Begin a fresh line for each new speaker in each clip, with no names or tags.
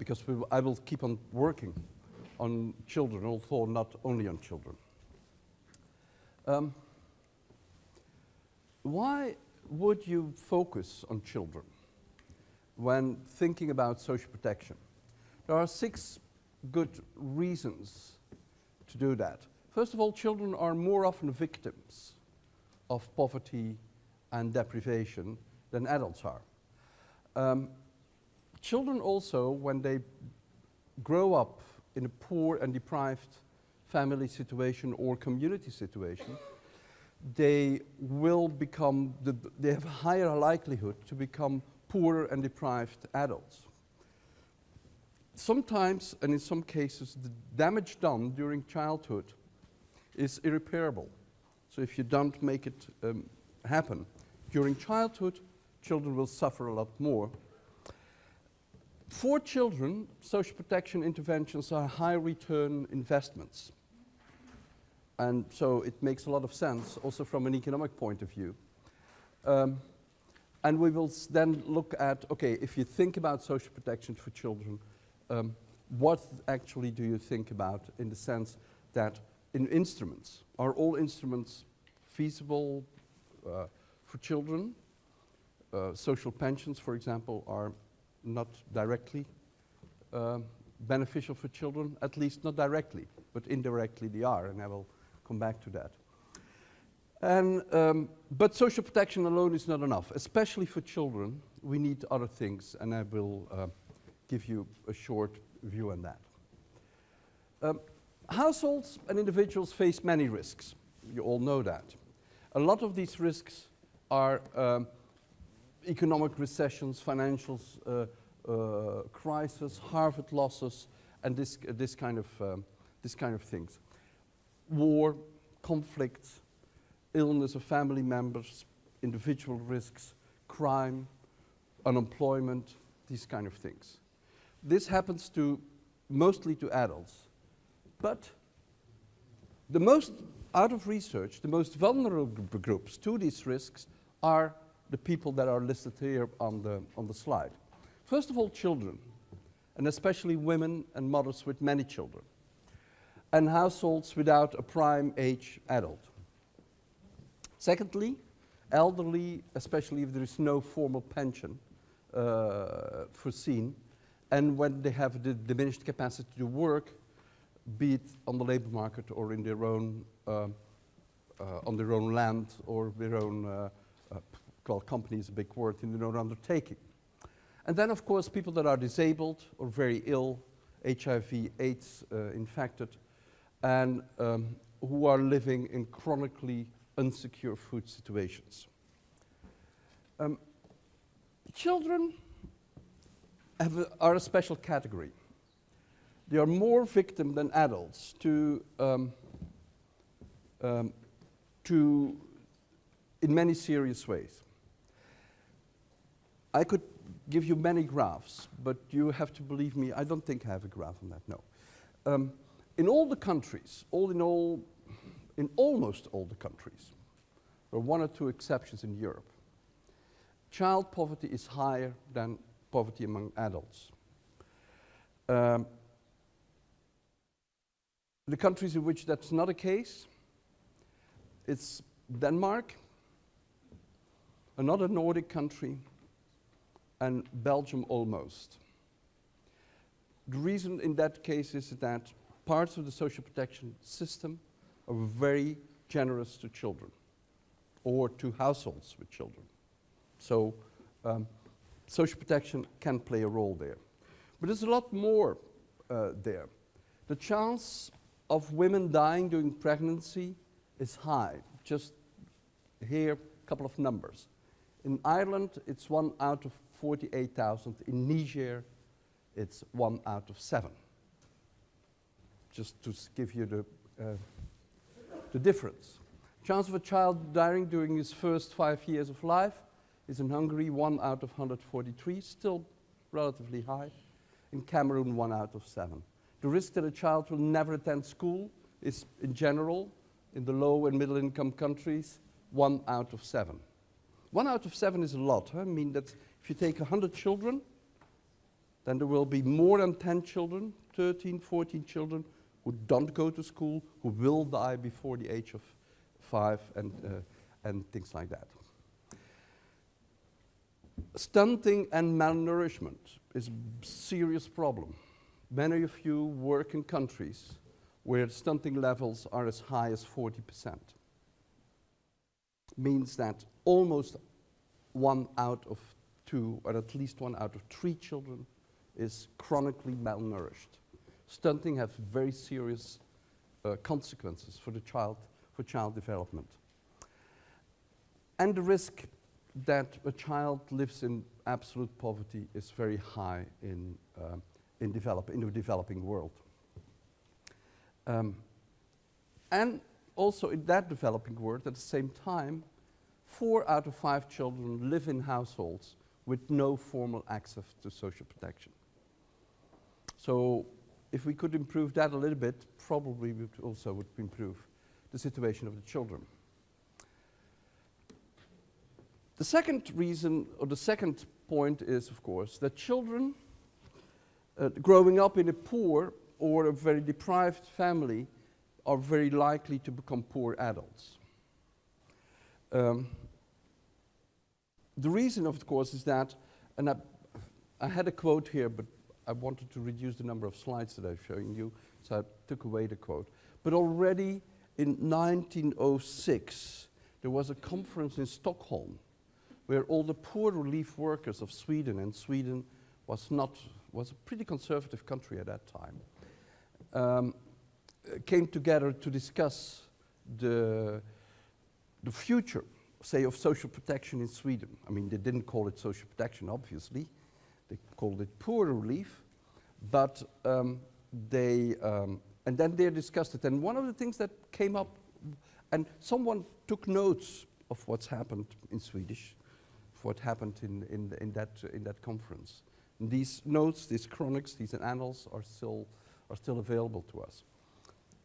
because I will keep on working on children, although not only on children. Why would you focus on children when thinking about social protection? There are 6 good reasons to do that. First of all, children are more often victims of poverty and deprivation than adults are. Children also, when they grow up in a poor and deprived family situation or community situation, they will become, they have a higher likelihood to become poorer and deprived adults. Sometimes, and in some cases, the damage done during childhood is irreparable. So if you don't make it happen during childhood, children will suffer a lot more. For children, social protection interventions are high return investments. And so it makes a lot of sense, also from an economic point of view. And we will then look at, okay, if you think about social protection for children, what actually do you think about in the sense that in instruments, are all instruments feasible for children? Social pensions, for example, are not directly beneficial for children, at least not directly, but indirectly they are, and I will come back to that. And, but social protection alone is not enough, especially for children. We need other things, and I will give you a short view on that. Households and individuals face many risks. You all know that. A lot of these risks are economic recessions, financial crisis, harvest losses, and this kind of things. War, conflicts, illness of family members, individual risks, crime, unemployment, these kind of things. This happens mostly to adults. But the most, out of research, the most vulnerable groups to these risks are the people that are listed here on the slide. First of all, children, and especially women and mothers with many children, and households without a prime age adult. Secondly, elderly, especially if there is no formal pension foreseen, and when they have the diminished capacity to work, be it on the labor market or in their own, on their own land or their own, well, company is a big word, in their own undertaking. And then, of course, people that are disabled or very ill, HIV, AIDS infected, and who are living in chronically insecure food situations. Children are a special category. They are more victim than adults to in many serious ways. I could give you many graphs, but you have to believe me, I don't think I have a graph on that, no. In all the countries, in almost all the countries, there are 1 or 2 exceptions in Europe, child poverty is higher than poverty among adults. The countries in which that's not a case, it's Denmark, another Nordic country, and Belgium almost. The reason in that case is that parts of the social protection system are very generous to children or to households with children. So social protection can play a role there. But there's a lot more there. The chance of women dying during pregnancy is high. Just here, a couple of numbers. In Ireland, it's 1 out of 48,000. In Niger, it's 1 out of 7. Just to give you the difference. Chance of a child dying during his first 5 years of life is in Hungary 1 out of 143, still relatively high. In Cameroon, 1 out of 7. The risk that a child will never attend school is, in general, in the low and middle income countries, 1 out of 7. 1 out of 7 is a lot. Huh? I mean that if you take 100 children, then there will be more than 10 children, 13, 14 children who don't go to school, who will die before the age of 5 and things like that. Stunting and malnourishment is a serious problem. Many of you work in countries where stunting levels are as high as 40%. Means that almost 1 out of 2, or at least 1 out of 3 children is chronically malnourished. Stunting has very serious consequences for the child, for child development. And the risk that a child lives in absolute poverty is very high in the developing world. And also in that developing world, at the same time, 4 out of 5 children live in households with no formal access to social protection. So if we could improve that a little bit, probably we would improve the situation of the children. The second reason, or the second point is, of course, that children growing up in a poor or a very deprived family are very likely to become poor adults. The reason, of course, is that, and I had a quote here, but I wanted to reduce the number of slides that I'm showing you, so I took away the quote. But already in 1906, there was a conference in Stockholm where all the poor relief workers of Sweden, and Sweden was a pretty conservative country at that time, came together to discuss the future, say, of social protection in Sweden. I mean, they didn't call it social protection, obviously. They called it poor relief, but and then they discussed it. And one of the things that came up, and someone took notes of what's happened in Swedish, of what happened in that conference. And these notes, these chronics, these annals are still available to us.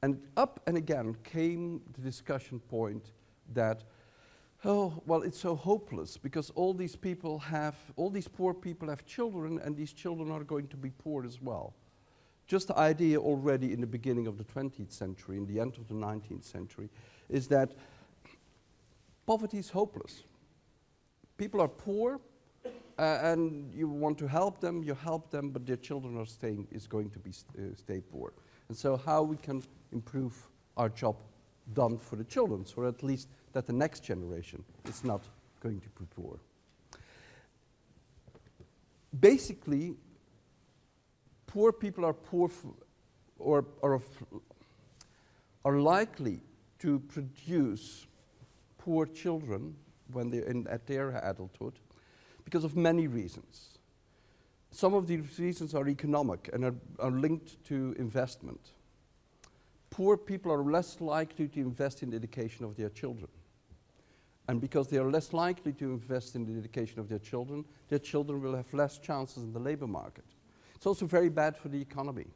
And up and again came the discussion point that, oh, well, it's so hopeless because all these poor people have children, and these children are going to be poor as well. Just the idea already in the beginning of the 20th century, in the end of the 19th century, is that poverty is hopeless. People are poor, and you want to help them, you help them, but their children are going to stay poor. And so how we can improve our job done for the children, or at least that the next generation is not going to be poor. Basically, poor people are are likely to produce poor children when they're at their adulthood because of many reasons. Some of these reasons are economic and are linked to investment. Poor people are less likely to invest in the education of their children. And because they are less likely to invest in the education of their children will have less chances in the labor market. It's also very bad for the economy.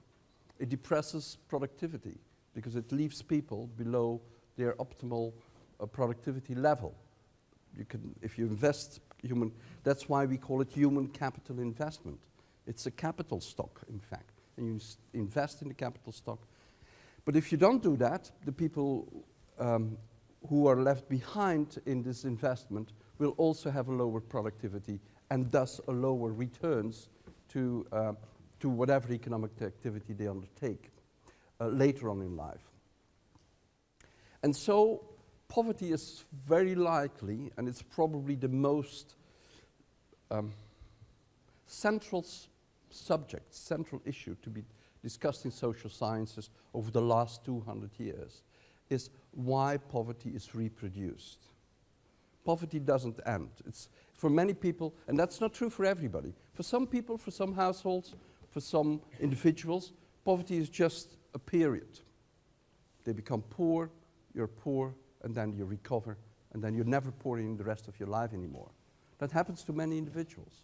It depresses productivity because it leaves people below their optimal productivity level. If you invest that's why we call it human capital investment. It's a capital stock, in fact, and you invest in the capital stock. But if you don't do that, the people who are left behind in this investment will also have a lower productivity and thus a lower returns to whatever economic activity they undertake later on in life. And so poverty is very likely, and it's probably the most central subject, central issue to be discussed in social sciences over the last 200 years, is why poverty is reproduced. Poverty doesn't end. It's for many people, and that's not true for everybody. For some people, for some households, for some individuals, poverty is just a period. They become poor, you're poor, and then you recover, and then you're never poor in the rest of your life anymore. That happens to many individuals.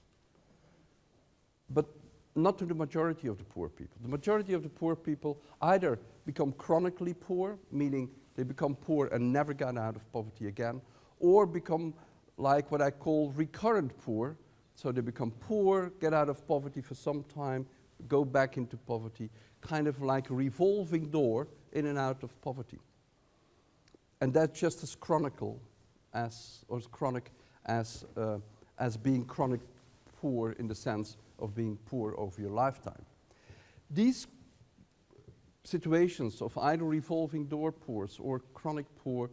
But not to the majority of the poor people. The majority of the poor people either become chronically poor, meaning they become poor and never get out of poverty again, or become like what I call recurrent poor, So they become poor, get out of poverty for some time, go back into poverty, kind of like a revolving door in and out of poverty. And that's just as chronic as being chronic poor in the sense of being poor over your lifetime. These situations of either revolving door poors or chronic poor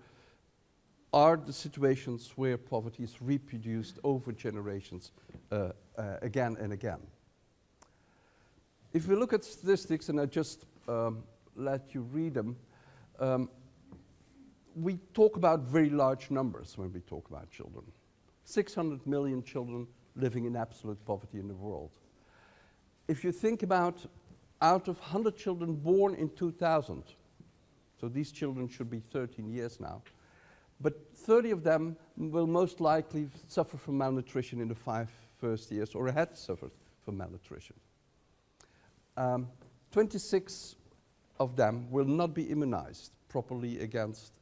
are the situations where poverty is reproduced over generations again and again. If we look at statistics, and I just let you read them, we talk about very large numbers when we talk about children. 600 million children living in absolute poverty in the world. If you think about out of 100 children born in 2000, so these children should be 13 years now, but 30 of them will most likely suffer from malnutrition in the 5 first years or had suffered from malnutrition. 26 of them will not be immunized properly against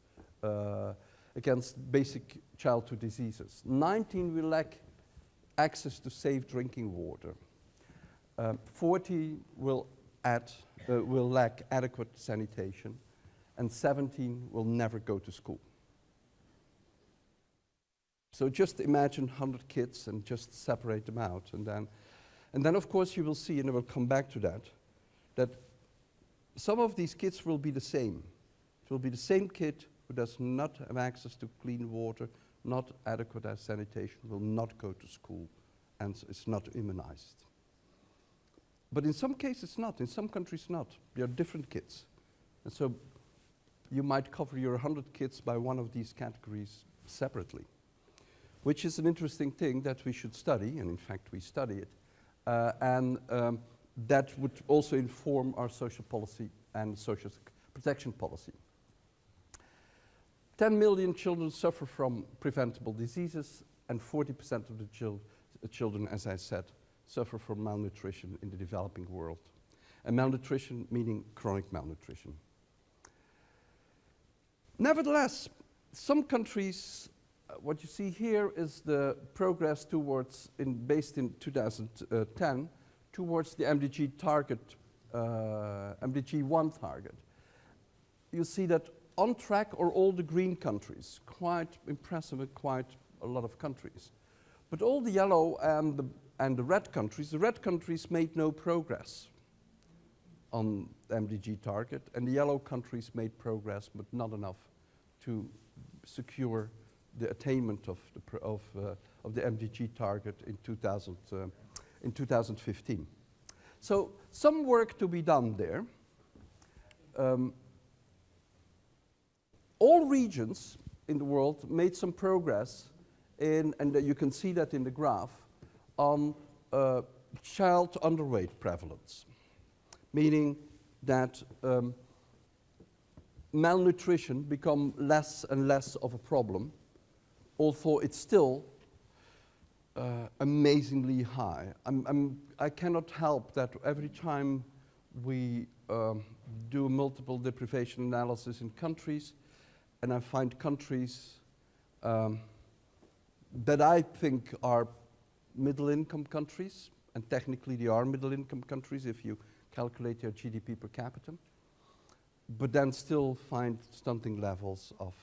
basic childhood diseases. 19 will lack access to safe drinking water. 40 will lack adequate sanitation, and 17 will never go to school. So just imagine 100 kids and just separate them out, and then of course you will see, and I will come back to that, that some of these kids will be the same. It will be the same kid who does not have access to clean water, not adequate sanitation, will not go to school, and is not immunized. But in some cases not, in some countries not. They are different kids. And so you might cover your 100 kids by one of these categories separately, which is an interesting thing that we should study, and in fact we study it, and that would also inform our social policy and social protection policy. 10 million children suffer from preventable diseases, and 40% of the children, as I said, suffer from malnutrition in the developing world. And malnutrition meaning chronic malnutrition. Nevertheless, some countries, what you see here is the progress towards, based in 2010, towards the MDG target, MDG 1 target. You see that on track are all the green countries, quite impressive and quite a lot of countries. But all the yellow and the red countries made no progress on the MDG target, and the yellow countries made progress, but not enough to secure the attainment of the MDG target in 2015. So some work to be done there. All regions in the world made some progress in, and you can see that in the graph, on child underweight prevalence, meaning that malnutrition become less and less of a problem, although it's still amazingly high. I cannot help that every time we do multiple deprivation analysis in countries, and I find countries that I think are middle-income countries, and technically they are middle-income countries if you calculate their GDP per capita, but then still find stunting levels of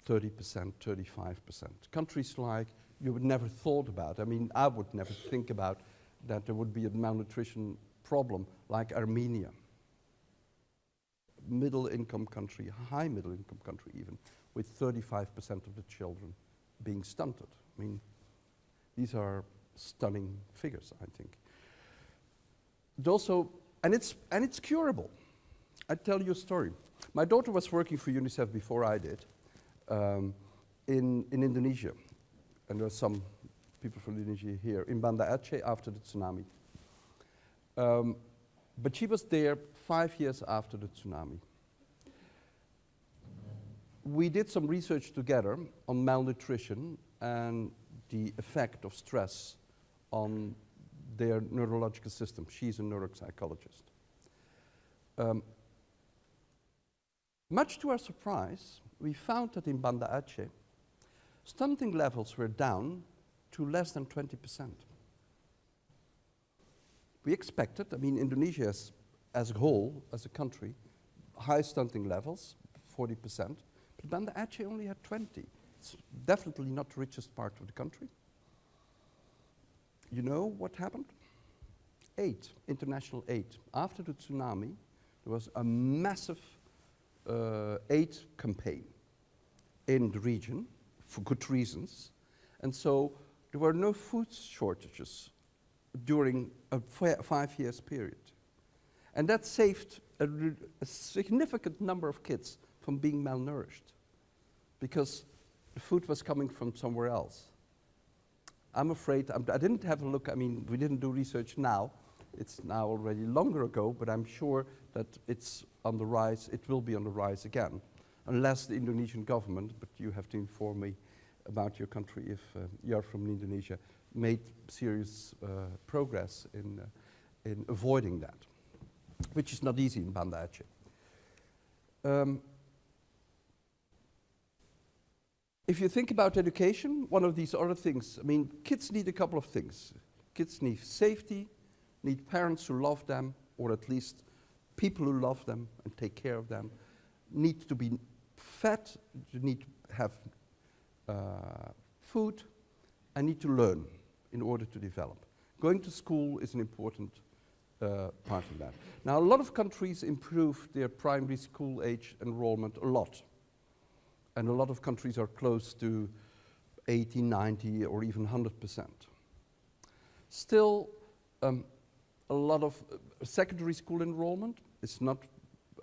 30%, 35%. Countries like you would never thought about. I mean, I would never think about that there would be a malnutrition problem like Armenia. Middle-income country, high middle-income country even, with 35% of the children being stunted. I mean, these are stunning figures, I think. It also, and it's curable. I tell you a story. My daughter was working for UNICEF before I did in Indonesia, and there are some people from Indonesia here, in Banda Aceh after the tsunami. But she was there 5 years after the tsunami. We did some research together on malnutrition and the effect of stress on their neurological system. She's a neuropsychologist. Much to our surprise, we found that in Banda Aceh, stunting levels were down to less than 20%. We expected, I mean, Indonesia as a whole, as a country, high stunting levels, 40%, but Banda Aceh only had 20. It's definitely not the richest part of the country. You know what happened? International aid. After the tsunami, there was a massive aid campaign in the region for good reasons. And so there were no food shortages during a 5 years period. And that saved a significant number of kids from being malnourished because the food was coming from somewhere else. I'm afraid, I didn't have a look, I mean, we didn't do research now. It's now already longer ago, but I'm sure that it's on the rise, it will be on the rise again. Unless the Indonesian government, but you have to inform me about your country if you're from Indonesia, made serious progress in avoiding that, which is not easy in Banda Aceh. If you think about education, one of these other things, I mean, kids need a couple of things. Kids need safety, need parents who love them, or at least people who love them and take care of them, need to be fed, you need to have food, and need to learn in order to develop. Going to school is an important part of that. Now, a lot of countries improved their primary school age enrollment a lot. And a lot of countries are close to 80, 90, or even 100%. Still, a lot of secondary school enrollment is not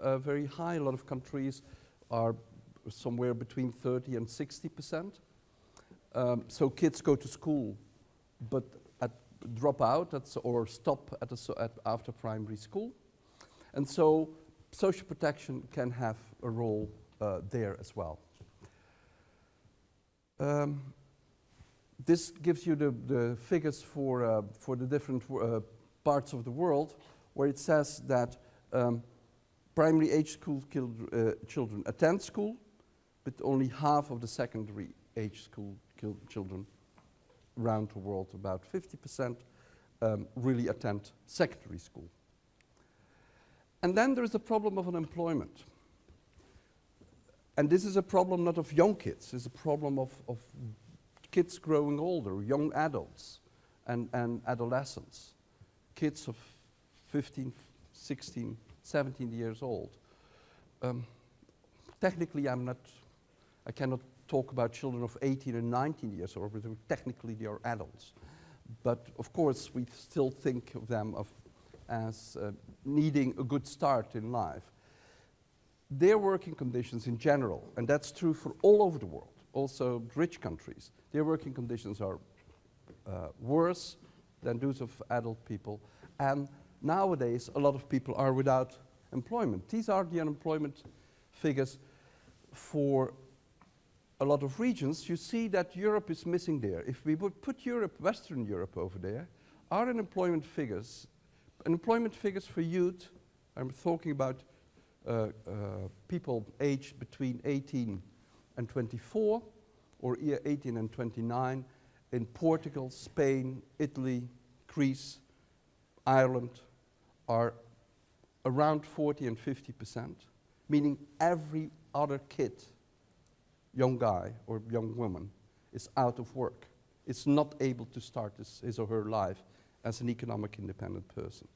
very high. A lot of countries are somewhere between 30 and 60%. So kids go to school, but drop out or stop after primary school. And so social protection can have a role there as well. This gives you the figures for the different parts of the world, where it says that primary age school children attend school, but only half of the secondary age school children around the world, about 50%, really attend secondary school. And then there is the problem of unemployment. And this is a problem not of young kids, it's a problem of kids growing older, young adults and adolescents, kids of 15, 16, 17 years old. Technically, I cannot talk about children of 18 and 19 years old, but technically they are adults. But of course, we still think of them as needing a good start in life. Their working conditions in general, and that's true for all over the world, also rich countries, their working conditions are worse than those of adult people. And nowadays, a lot of people are without employment. These are the unemployment figures for a lot of regions. You see that Europe is missing there. If we would put Europe, Western Europe over there, our unemployment figures for youth, I'm talking about people aged between 18 and 24, or 18 and 29, in Portugal, Spain, Italy, Greece, Ireland, are around 40 and 50%, meaning every other kid, young guy or young woman, is out of work. It's not able to start his or her life as an economic independent person.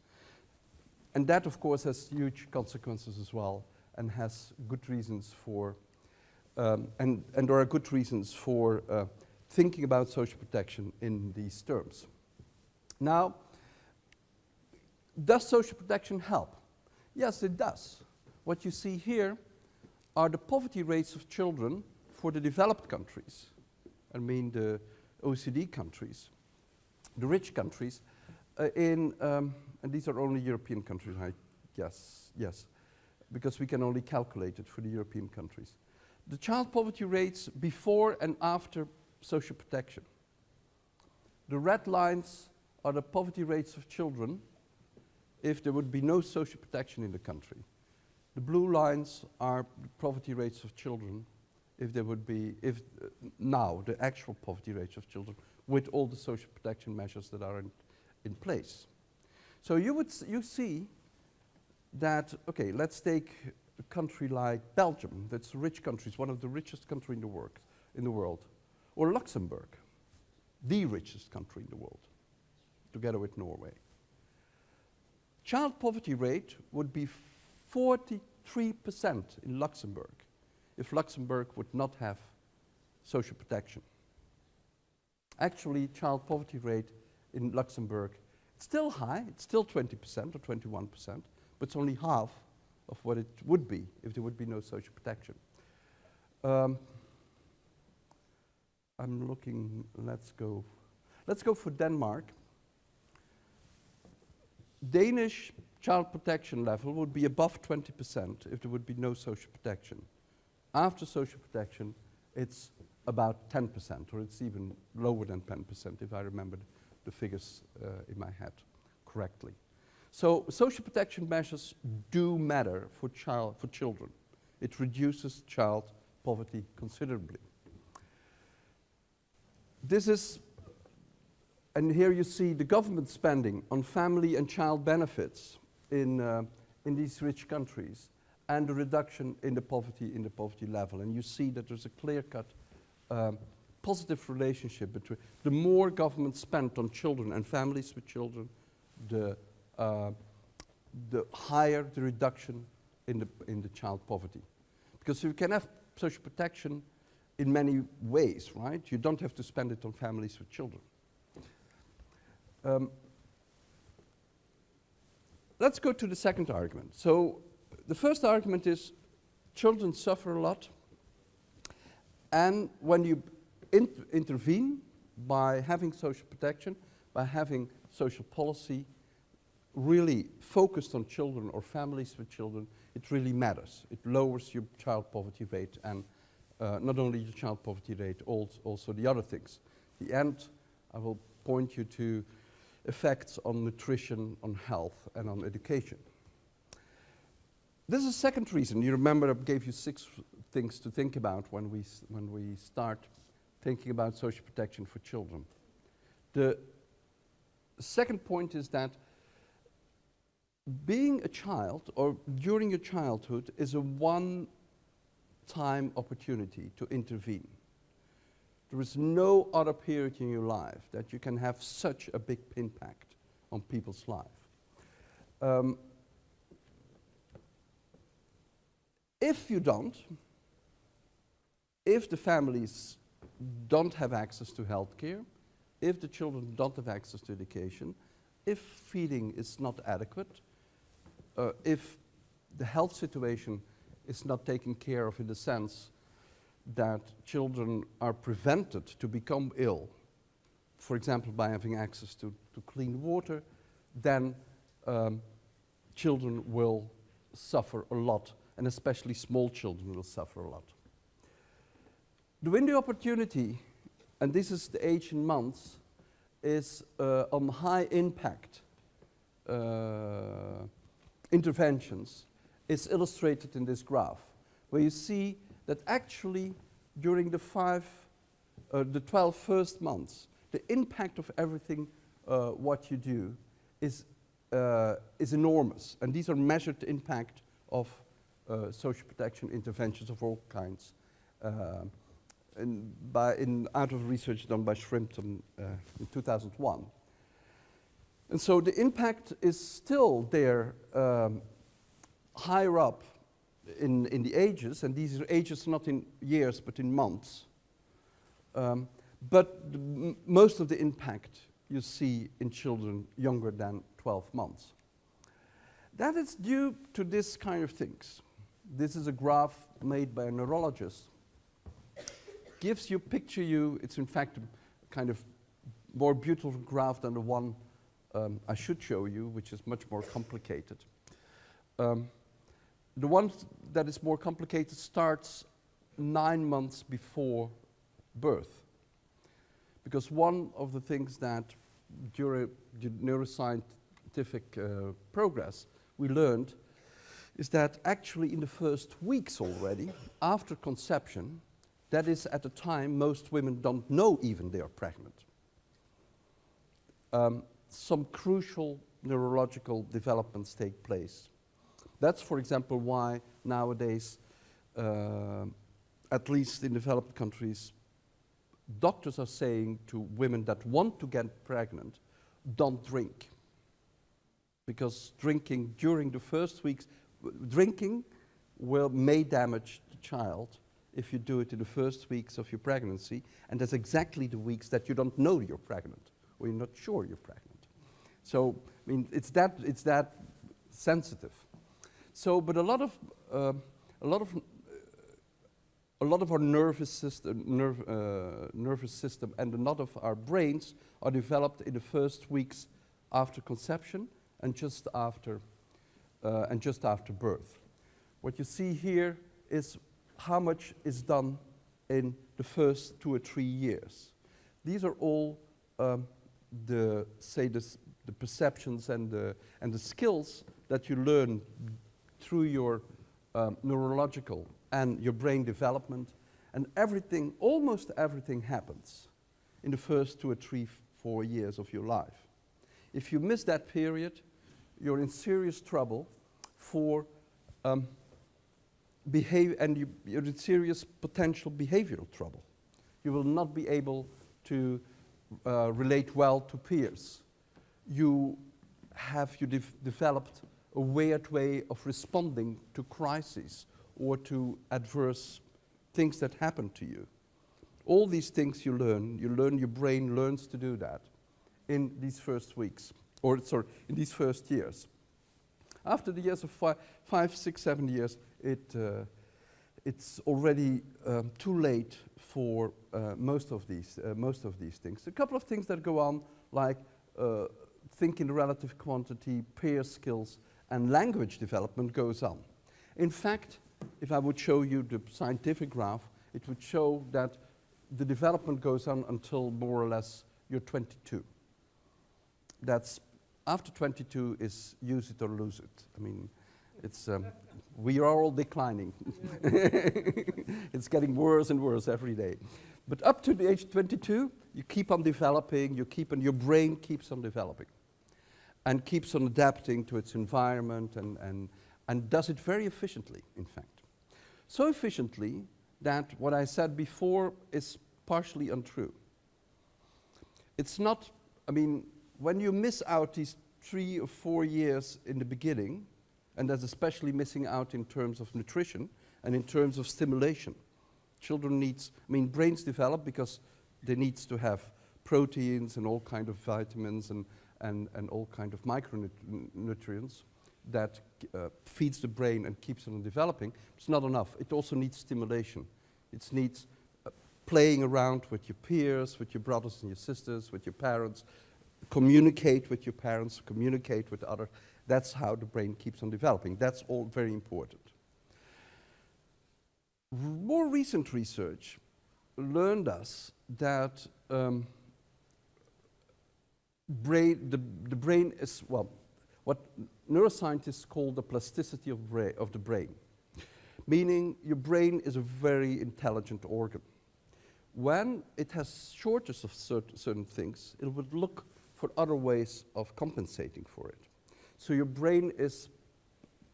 And that, of course, has huge consequences as well, and has good reasons for, and there are good reasons for thinking about social protection in these terms. Now, does social protection help? Yes, it does. What you see here are the poverty rates of children for the developed countries. I mean the OECD countries, the rich countries, and these are only European countries, I guess, yes, because we can only calculate it for the European countries. The child poverty rates before and after social protection. The red lines are the poverty rates of children if there would be no social protection in the country. The blue lines are the poverty rates of children if there would be, now the actual poverty rates of children with all the social protection measures that are in place. So you see that, okay, let's take a country like Belgium, that's a rich country, it's one of the richest countries in the world, or Luxembourg, the richest country in the world, together with Norway. Child poverty rate would be 43% in Luxembourg if Luxembourg would not have social protection. Actually, child poverty rate in Luxembourg, it's still high, it's still 20% or 21%, but it's only half of what it would be if there would be no social protection. I'm looking, let's go for Denmark. Danish child protection level would be above 20% if there would be no social protection. After social protection, it's about 10%, or it's even lower than 10%, if I remember the figures in my head correctly. So social protection measures do matter for children. It reduces child poverty considerably. This is, and here you see the government spending on family and child benefits in these rich countries, and the reduction in the poverty level. And you see that there's a clear-cut positive relationship between the more government spent on children and families with children, the higher the reduction in the child poverty. Because you can have social protection in many ways, right? You don't have to spend it on families with children. Let's go to the second argument. So the first argument is children suffer a lot, and when you intervene by having social protection, by having social policy really focused on children or families with children, it really matters. It lowers your child poverty rate, and not only the child poverty rate, also the other things. At the end, I will point you to effects on nutrition, on health, and on education. This is a second reason. You remember I gave you 6 things to think about when we start thinking about social protection for children. The second point is that being a child or during your childhood is a one-time opportunity to intervene. There is no other period in your life that you can have such a big impact on people's life. If you don't, if the families don't have access to healthcare, if the children don't have access to education, if feeding is not adequate, if the health situation is not taken care of in the sense that children are prevented to become ill, for example, by having access to clean water, then children will suffer a lot, and especially small children will suffer a lot. The window opportunity, and this is the age in months, is on high impact interventions, is illustrated in this graph, where you see that actually during the 12 first months, the impact of everything what you do is enormous. And these are measured impact of social protection interventions of all kinds. Out of research done by Shrimpton in 2001. And so the impact is still there higher up in the ages, and these are ages not in years but in months. But most of the impact you see in children younger than 12 months. That is due to this kind of things. This is a graph made by a neurologist. Gives you, it's in fact a kind of more beautiful graph than the one I should show you, which is much more complicated. The one that is more complicated starts 9 months before birth. Because one of the things that during the neuroscientific progress we learned is that actually in the first weeks already, after conception, that is at the time most women don't know even they are pregnant. some crucial neurological developments take place. That's, for example, why nowadays, at least in developed countries, doctors are saying to women that want to get pregnant, don't drink. Because drinking during the first weeks, drinking may damage the child if you do it in the first weeks of your pregnancy, and that's exactly the weeks that you don't know you're pregnant, or you're not sure you're pregnant. So, I mean, it's that sensitive. So, but a lot of our nervous system and a lot of our brains are developed in the first weeks after conception and just after birth. What you see here is how much is done in the first 2 or 3 years. These are all the perceptions and the skills that you learn through your neurological and your brain development, and everything, almost everything happens in the first 2 or 3, 4 years of your life. If you miss that period, you're in serious trouble for you're in serious potential behavioral trouble. You will not be able to relate well to peers. You developed a weird way of responding to crises or to adverse things that happen to you. All these things you learn, your brain learns to do that in these first weeks, in these first years. After the years of 5, 6, 7 years, it's already too late for most of these things. A couple of things that go on, like think in relative quantity, peer skills, and language development goes on. In fact, if I would show you the scientific graph, it would show that the development goes on until more or less you're 22. That's after 22 is use it or lose it. I mean, it's we are all declining. It's getting worse and worse every day. But up to the age of 22, you keep on developing, your brain keeps on developing and keeps on adapting to its environment and does it very efficiently, in fact. So efficiently that what I said before is partially untrue. It's not, I mean, when you miss out these 3 or 4 years in the beginning, and that's especially missing out in terms of nutrition and in terms of stimulation. Brains develop because they need to have proteins and all kind of vitamins and all kind of micronutrients that feeds the brain and keeps it on developing. It's not enough. It also needs stimulation. It needs playing around with your peers, with your brothers and your sisters, with your parents, communicate with your parents, communicate with others. That's how the brain keeps on developing. That's all very important. More recent research learned us that the brain is, well, what neuroscientists call the plasticity of the brain, meaning your brain is a very intelligent organ. When it has shortage of certain things, it would look for other ways of compensating for it. So your brain is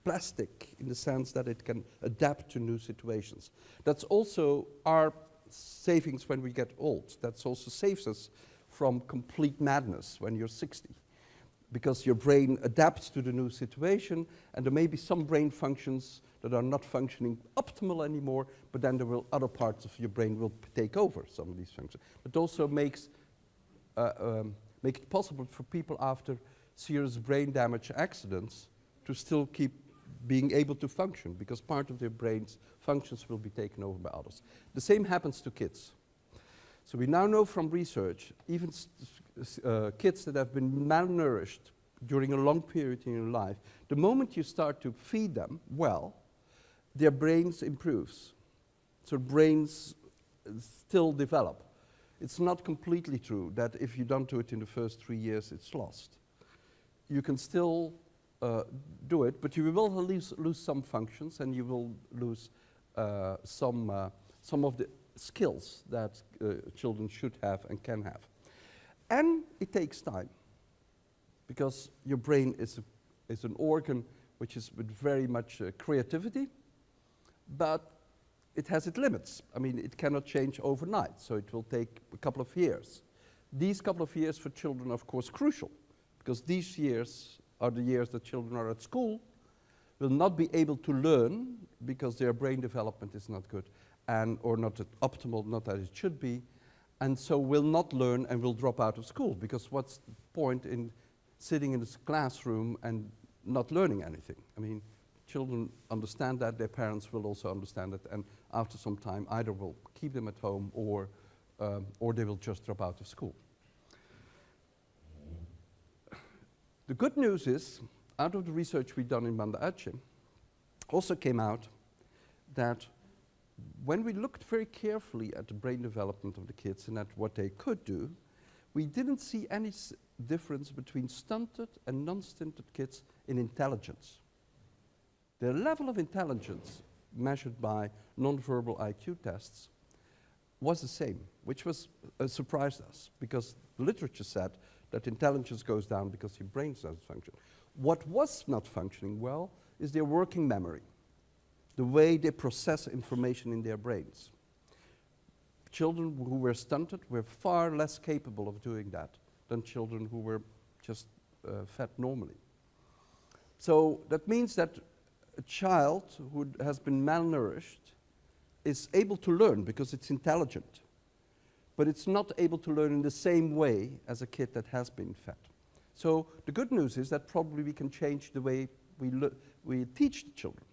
plastic in the sense that it can adapt to new situations. That's also our savings when we get old. That also saves us from complete madness when you're 60. Because your brain adapts to the new situation, and there may be some brain functions that are not functioning optimal anymore, but then there will other parts of your brain will take over some of these functions. It also makes it possible for people after serious brain damage accidents to still keep being able to function, because part of their brain's functions will be taken over by others. The same happens to kids. So we now know from research, even kids that have been malnourished during a long period in your life, the moment you start to feed them well, their brains improves. So brains still develop. It's not completely true that if you don't do it in the first 3 years, it's lost. You can still do it, but you will lose some functions, and you will lose some of the skills that children should have and can have. And it takes time. because your brain is an organ which is with very much creativity, but it has its limits. I mean, it cannot change overnight, so it will take a couple of years. These couple of years for children are, of course, crucial, because these years are the years that children are at school, will not be able to learn because their brain development is not good, or not at optimal, not as it should be, and so will not learn and will drop out of school, because what's the point in sitting in this classroom and not learning anything? I mean, children understand that, their parents will also understand it, and after some time either will keep them at home or they will just drop out of school. The good news is, out of the research we've done in Banda Aceh, also came out that when we looked very carefully at the brain development of the kids and at what they could do, we didn't see any difference between stunted and non-stunted kids in intelligence. Their level of intelligence, measured by non-verbal IQ tests, was the same, which was surprised us, because the literature said that intelligence goes down because your brain doesn't function. What was not functioning well is their working memory, the way they process information in their brains. Children who were stunted were far less capable of doing that than children who were just fed normally. So that means that a child who has been malnourished is able to learn because it's intelligent, but it's not able to learn in the same way as a kid that has been fed. So the good news is that probably we can change the way we teach the children.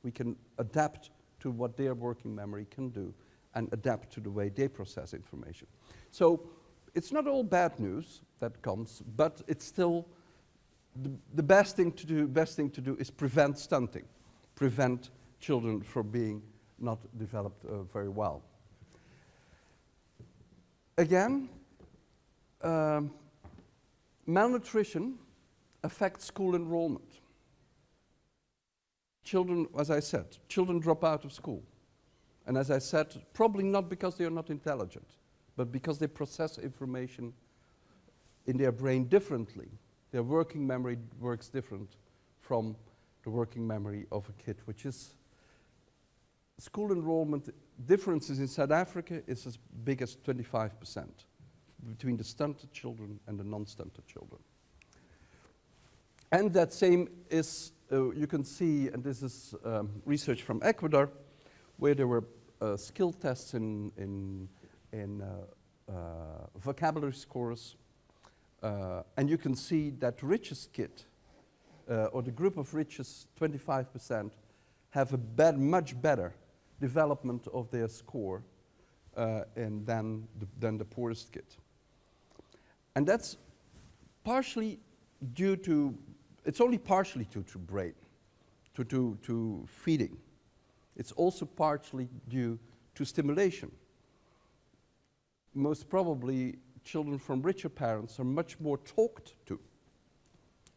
We can adapt to what their working memory can do and adapt to the way they process information. So it's not all bad news that comes, but it's still the best thing to do is prevent stunting, prevent children from being not developed very well. Again, malnutrition affects school enrollment. Children, as I said, children drop out of school. And as I said, probably not because they are not intelligent, but because they process information in their brain differently. Their working memory works different from the working memory of a kid, which is school enrollment differences in South Africa is as big as 25% between the stunted children and the non-stunted children. And that same is, you can see, and this is research from Ecuador, where there were skill tests in vocabulary scores, and you can see that richest kid, or the group of richest 25%, have a much better development of their score than the poorest kid. And that's partially due to, it's only partially due to brain, to feeding. It's also partially due to stimulation. Most probably, children from richer parents are much more talked to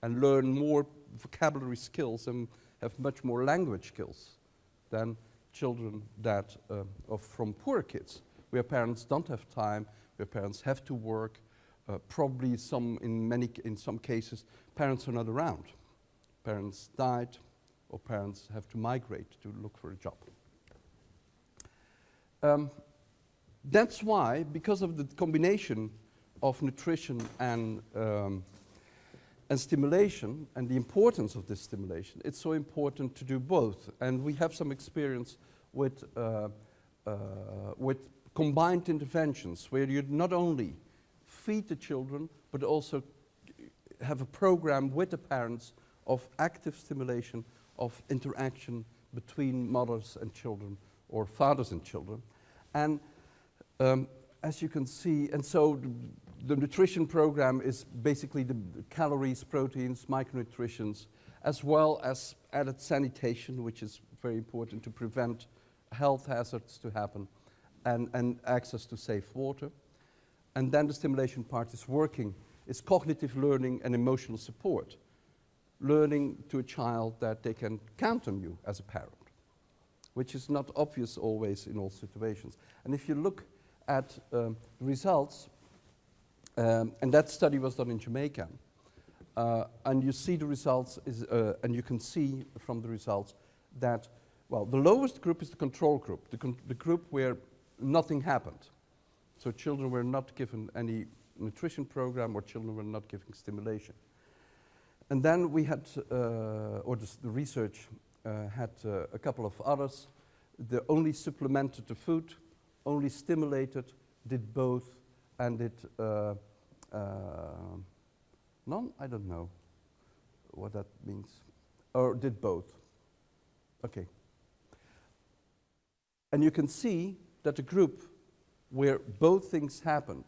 and learn more vocabulary skills and have much more language skills than children that from poor kids, where parents don't have time, where parents have to work. Probably in some cases, parents are not around. Parents died, or parents have to migrate to look for a job. That's why, because of the combination of nutrition and stimulation, and the importance of this stimulation, it's so important to do both. And we have some experience with combined interventions, where you not only feed the children, but also have a program with the parents of active stimulation of interaction between mothers and children, or fathers and children. And as you can see, and so the nutrition program is basically the calories, proteins, micronutrients, as well as added sanitation, which is very important to prevent health hazards to happen, and access to safe water. And then the stimulation part is cognitive learning and emotional support. Learning to a child that they can count on you as a parent, which is not obvious always in all situations. And if you look at the results, and that study was done in Jamaica, And you see the results, and you can see from the results that, well, the lowest group is the control group, the group where nothing happened. So children were not given any nutrition program, or children were not given stimulation. And then we had, the research had a couple of others. They only supplemented the food, only stimulated, did both, and did none? I don't know what that means. Or did both. Okay. And you can see that the group where both things happened,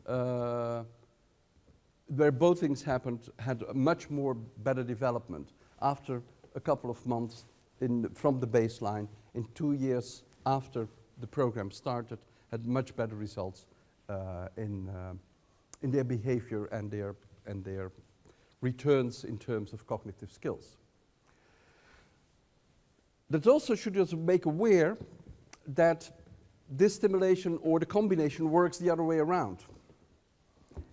had a much more better development after a couple of months from the baseline. In 2 years after the program started, had much better results in their behavior and their returns in terms of cognitive skills. That also should also make aware that this stimulation or the combination works the other way around,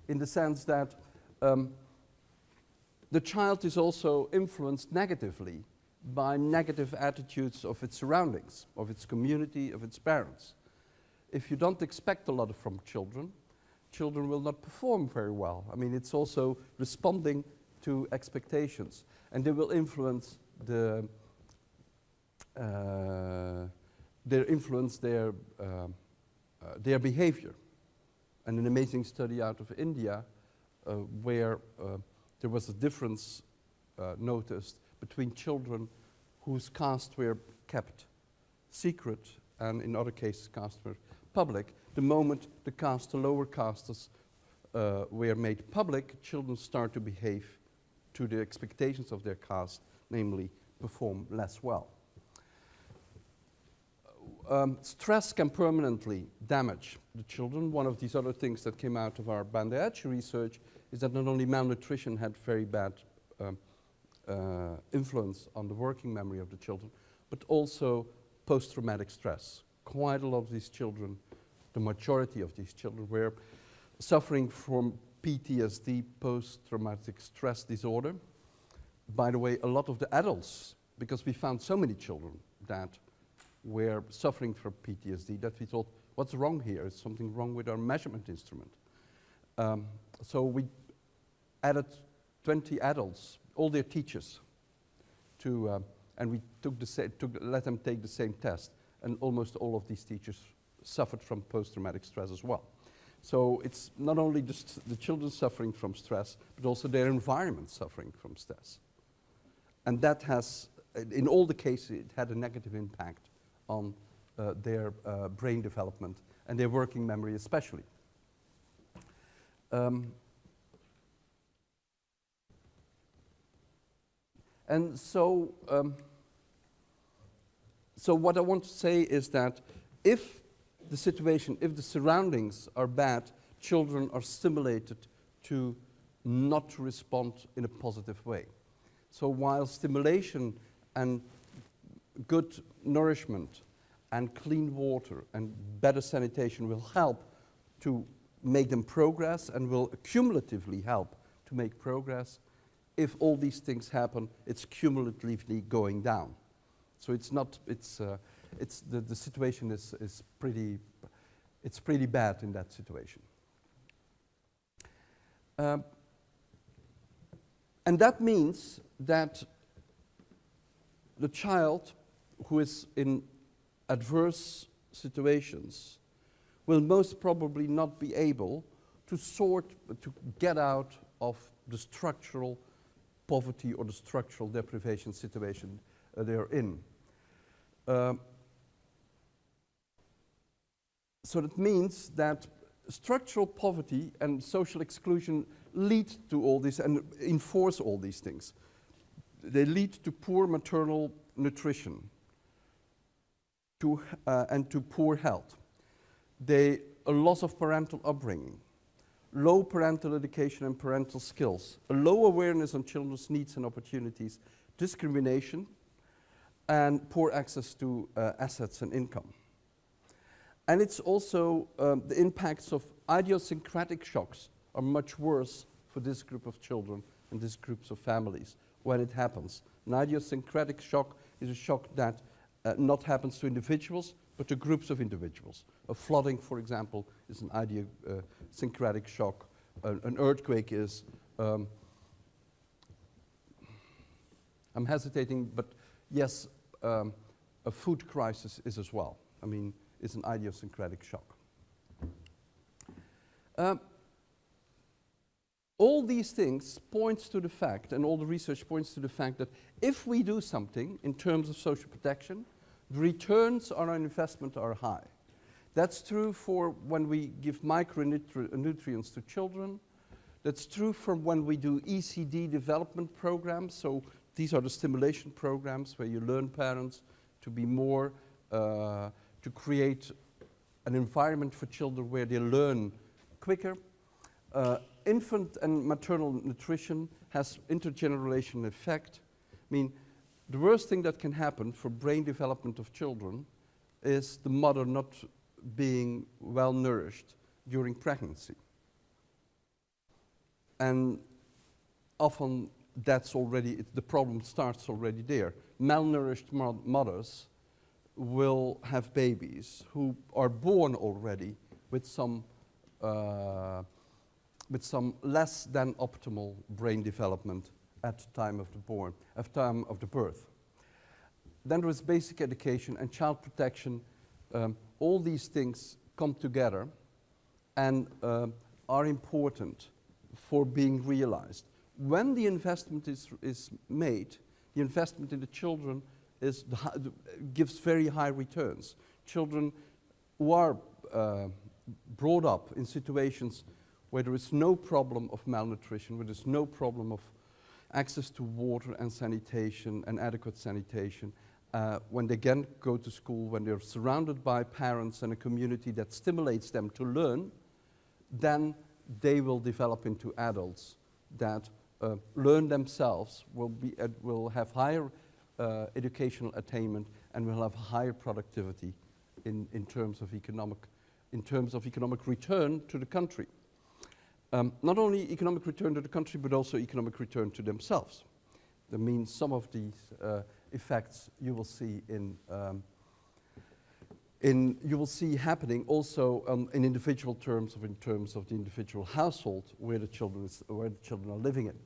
in the sense that the child is also influenced negatively by negative attitudes of its surroundings, of its community, of its parents. If you don't expect a lot from children, children will not perform very well. I mean, it's also responding to expectations, and they will influence their behavior. And an amazing study out of India where there was a difference noticed between children whose caste were kept secret, and in other cases caste were public. The moment the lower castes were made public, children start to behave to the expectations of their caste, namely perform less well. Stress can permanently damage the children. One of these other things that came out of our Bandeaci research is that not only malnutrition had very bad influence on the working memory of the children, but also post-traumatic stress. Quite a lot of these children, the majority of these children, were suffering from PTSD, post-traumatic stress disorder. By the way, a lot of the adults, because we found so many children that were suffering from PTSD, that we thought, what's wrong here? Is something wrong with our measurement instrument? So we added 20 adults, all their teachers, and we let them take the same test. And almost all of these teachers suffered from post-traumatic stress as well. So it's not only just the children suffering from stress, but also their environment suffering from stress. And that has, in all the cases, it had a negative impact on their brain development and their working memory especially. And so what I want to say is that if the surroundings are bad, children are stimulated to not respond in a positive way. So while stimulation and good nourishment and clean water and better sanitation will help to make them progress and will cumulatively help to make progress, if all these things happen, it's cumulatively going down. So it's not, the situation is pretty bad in that situation. And that means that the child who is in adverse situations will most probably not be able to get out of the structural poverty or the structural deprivation situation they're in. So that means that structural poverty and social exclusion lead to all this and enforce all these things. They lead to poor maternal nutrition and to poor health. A loss of parental upbringing, low parental education and parental skills, a low awareness on children's needs and opportunities, discrimination, and poor access to assets and income. And it's also the impacts of idiosyncratic shocks are much worse for this group of children and these groups of families when it happens. An idiosyncratic shock is a shock that not happens to individuals, but to groups of individuals. A flooding, for example, is an idiosyncratic shock. An earthquake is, I'm hesitating, but yes, a food crisis is as well. I mean, it's an idiosyncratic shock. All these things points to the fact, and all the research points to the fact that if we do something in terms of social protection, the returns on our investment are high. That's true for when we give micronutrients to children. That's true for when we do ECD development programs. So these are the stimulation programs where you learn parents to be more, to create an environment for children where they learn quicker. Infant and maternal nutrition has intergenerational effect. I mean, the worst thing that can happen for brain development of children is the mother not being well nourished during pregnancy. And often that's already, the problem starts already there. Malnourished mothers will have babies who are born already with some less than optimal brain development at the time of the birth. Then there is basic education and child protection. All these things come together and are important for being realized. When the investment is made, the investment in the children gives very high returns. Children who are brought up in situations where there is no problem of malnutrition, where there's no problem of access to water and sanitation and adequate sanitation, when they again go to school, when they're surrounded by parents and a community that stimulates them to learn, then they will develop into adults that learn themselves, will have higher educational attainment, and will have higher productivity in terms of economic return to the country. Not only economic return to the country, but also economic return to themselves. That means some of these effects you will see you will see happening also in individual terms, in terms of the individual household where the children are living in.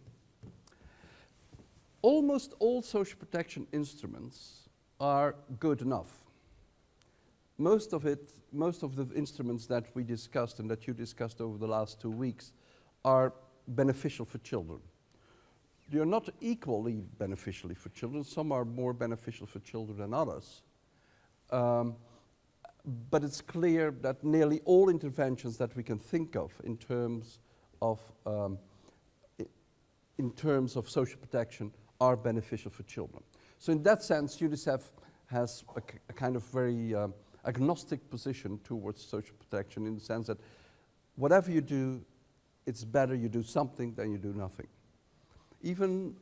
Almost all social protection instruments are good enough. Most of the instruments that we discussed and that you discussed over the last 2 weeks are beneficial for children. They are not equally beneficial for children. Some are more beneficial for children than others. But it's clear that nearly all interventions that we can think of in terms of social protection are beneficial for children. So in that sense, UNICEF has a kind of very agnostic position towards social protection, in the sense that whatever you do, it's better you do something than you do nothing. Even,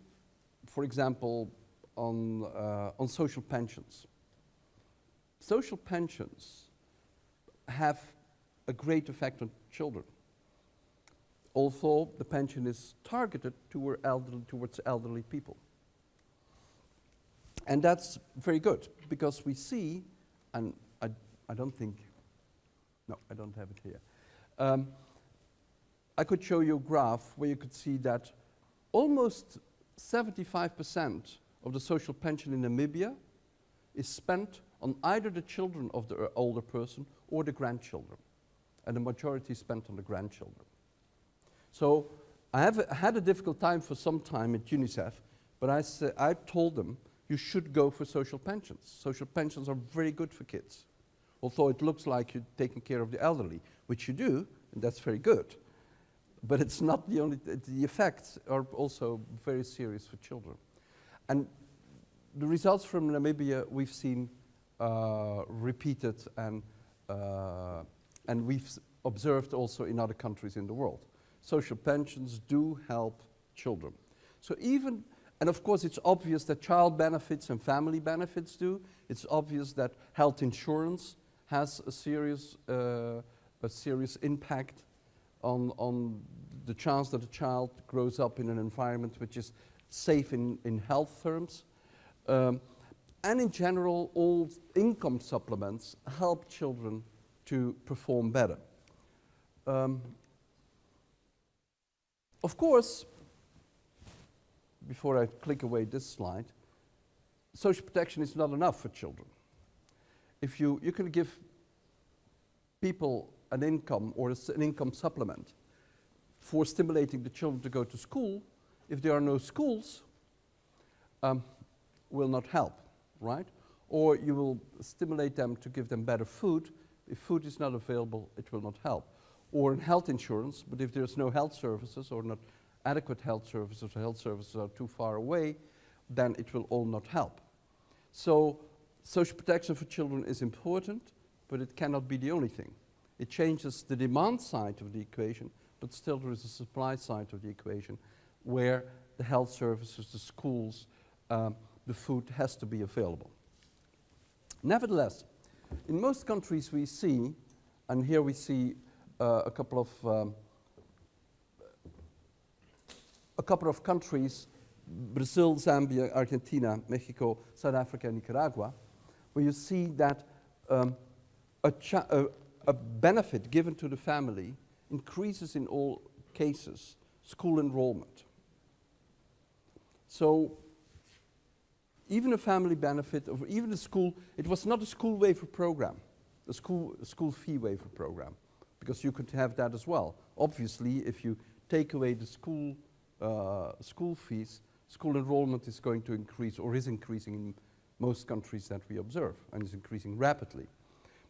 for example, on social pensions. Social pensions have a great effect on children, although the pension is targeted towards elderly people. And that's very good, because we see, and I don't think, no, I don't have it here. I could show you a graph where you could see that almost 75% of the social pension in Namibia is spent on either the children of the older person or the grandchildren. And the majority is spent on the grandchildren. So I have had a difficult time for some time at UNICEF, but I told them, you should go for social pensions. Social pensions are very good for kids. Although it looks like you're taking care of the elderly, which you do, and that's very good. But it's not the only, the effects are also very serious for children. And the results from Namibia we've seen repeated, and we've observed also in other countries in the world. Social pensions do help children. So even, and of course it's obvious that child benefits and family benefits do. It's obvious that health insurance has a serious impact on the chance that a child grows up in an environment which is safe in health terms. And in general, all income supplements help children to perform better. Of course, before I click away this slide, social protection is not enough for children. If you can give people an income or an income supplement for stimulating the children to go to school, if there are no schools, will not help, right? Or you will stimulate them to give them better food. If food is not available, it will not help. Or in health insurance, but if there's no health services or not adequate health services, or health services are too far away, then it will all not help. So social protection for children is important, but it cannot be the only thing. It changes the demand side of the equation, but still there is a supply side of the equation where the health services, the schools, the food has to be available. Nevertheless, in most countries we see, and here we see a couple of countries, Brazil, Zambia, Argentina, Mexico, South Africa, and Nicaragua, where you see that a benefit given to the family increases in all cases school enrollment. So even a family benefit, or even a school, it was not a school waiver program, a school fee waiver program, because you could have that as well. Obviously, if you take away the school fees, school enrollment is going to increase, or is increasing in most countries that we observe, and is increasing rapidly.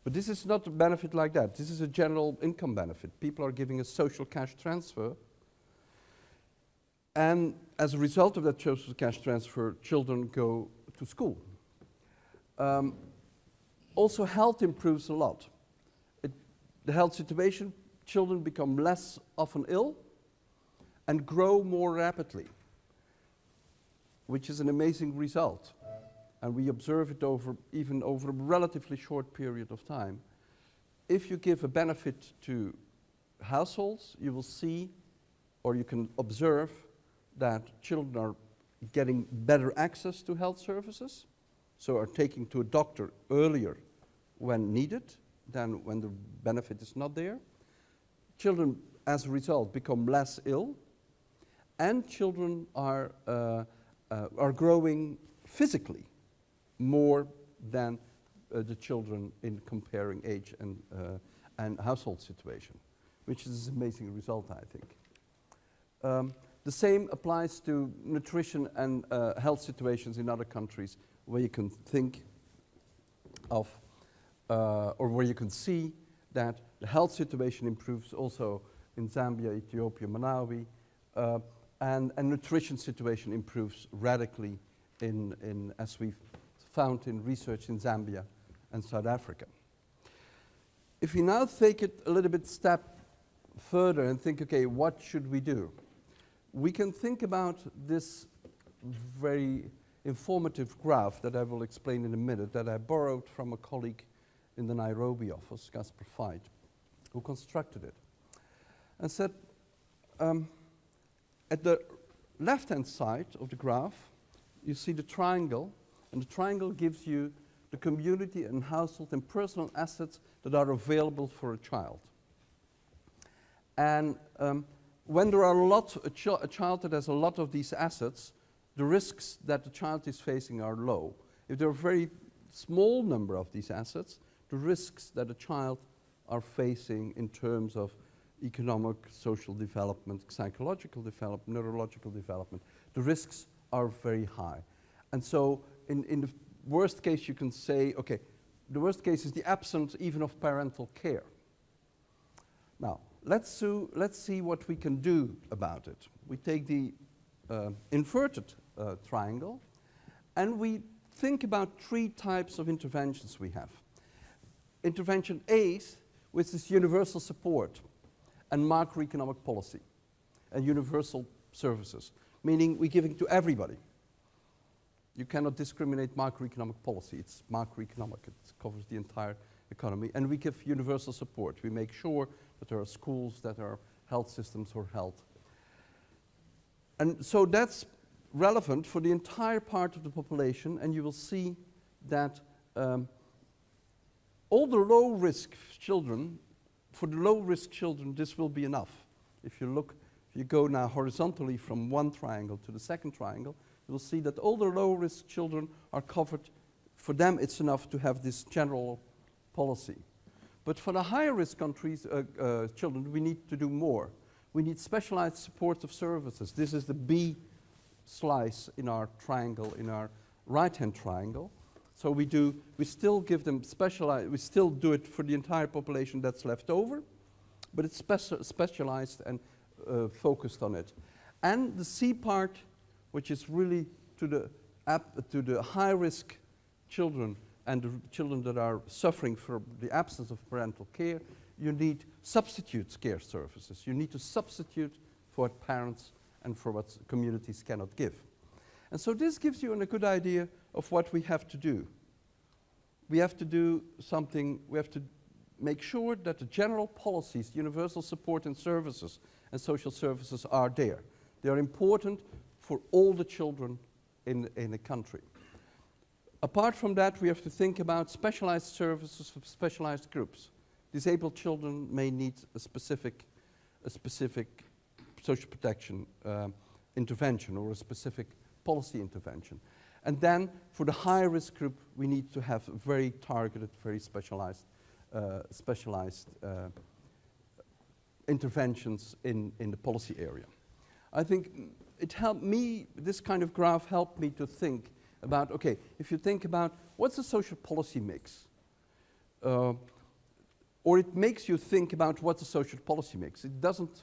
But this is not a benefit like that. This is a general income benefit. People are giving a social cash transfer, and as a result of that social cash transfer, children go to school. Also, health improves a lot. The health situation, children become less often ill and grow more rapidly, which is an amazing result. And we observe it even over a relatively short period of time. If you give a benefit to households, you will see, or you can observe, that children are getting better access to health services, so are taking to a doctor earlier when needed than when the benefit is not there. Children, as a result, become less ill, and children are growing physically more than the children in comparing age and household situation, which is an amazing result, I think. The same applies to nutrition and health situations in other countries where you can think of, or where you can see that the health situation improves also in Zambia, Ethiopia, Malawi, and nutrition situation improves radically as we've found in research in Zambia and South Africa. If we now take it a little bit step further and think, okay, what should we do? We can think about this very informative graph that I will explain in a minute, that I borrowed from a colleague in the Nairobi office, Casper Veit, who constructed it, and said, at the left-hand side of the graph, you see the triangle, and the triangle gives you the community and household and personal assets that are available for a child. And when there are a child that has a lot of these assets, the risks that the child is facing are low. If there are a very small number of these assets, the risks that a child are facing in terms of economic, social development, psychological development, neurological development, the risks are very high. And so in the worst case, you can say, okay, the worst case is the absence even of parental care. Now, let's see what we can do about it. We take the inverted triangle, and we think about three types of interventions we have. Intervention A, which is universal support and macroeconomic policy and universal services, meaning we give it to everybody. You cannot discriminate macroeconomic policy. It's macroeconomic. It covers the entire economy. And we give universal support. We make sure that there are schools that are health systems or health. And so that's relevant for the entire part of the population, and you will see that all the low-risk children, for the low-risk children, this will be enough. If you go now horizontally from one triangle to the second triangle, you will see that all the low-risk children are covered. For them, it's enough to have this general policy. But for the higher-risk countries, children, we need to do more. We need specialized supportive services. This is the B slice in our triangle, in our right-hand triangle. So we still give them specialized, we still do it for the entire population that's left over, but it's specialized and focused on it. And the C part, which is really to the high-risk children and the children that are suffering from the absence of parental care, you need substitute care services. You need to substitute for what parents and for what communities cannot give. And so this gives you a good idea of what we have to do. We have to do something, we have to make sure that the general policies, universal support and services and social services are there. They are important for all the children in a country. Apart from that, we have to think about specialized services for specialized groups. Disabled children may need a specific social protection intervention or a specific policy intervention. And then for the high-risk group, we need to have very targeted, very specialized interventions in the policy area. I think it helped me, this kind of graph helped me to think about, okay, if you think about what's the social policy mix, or it makes you think about what the social policy mix. It doesn't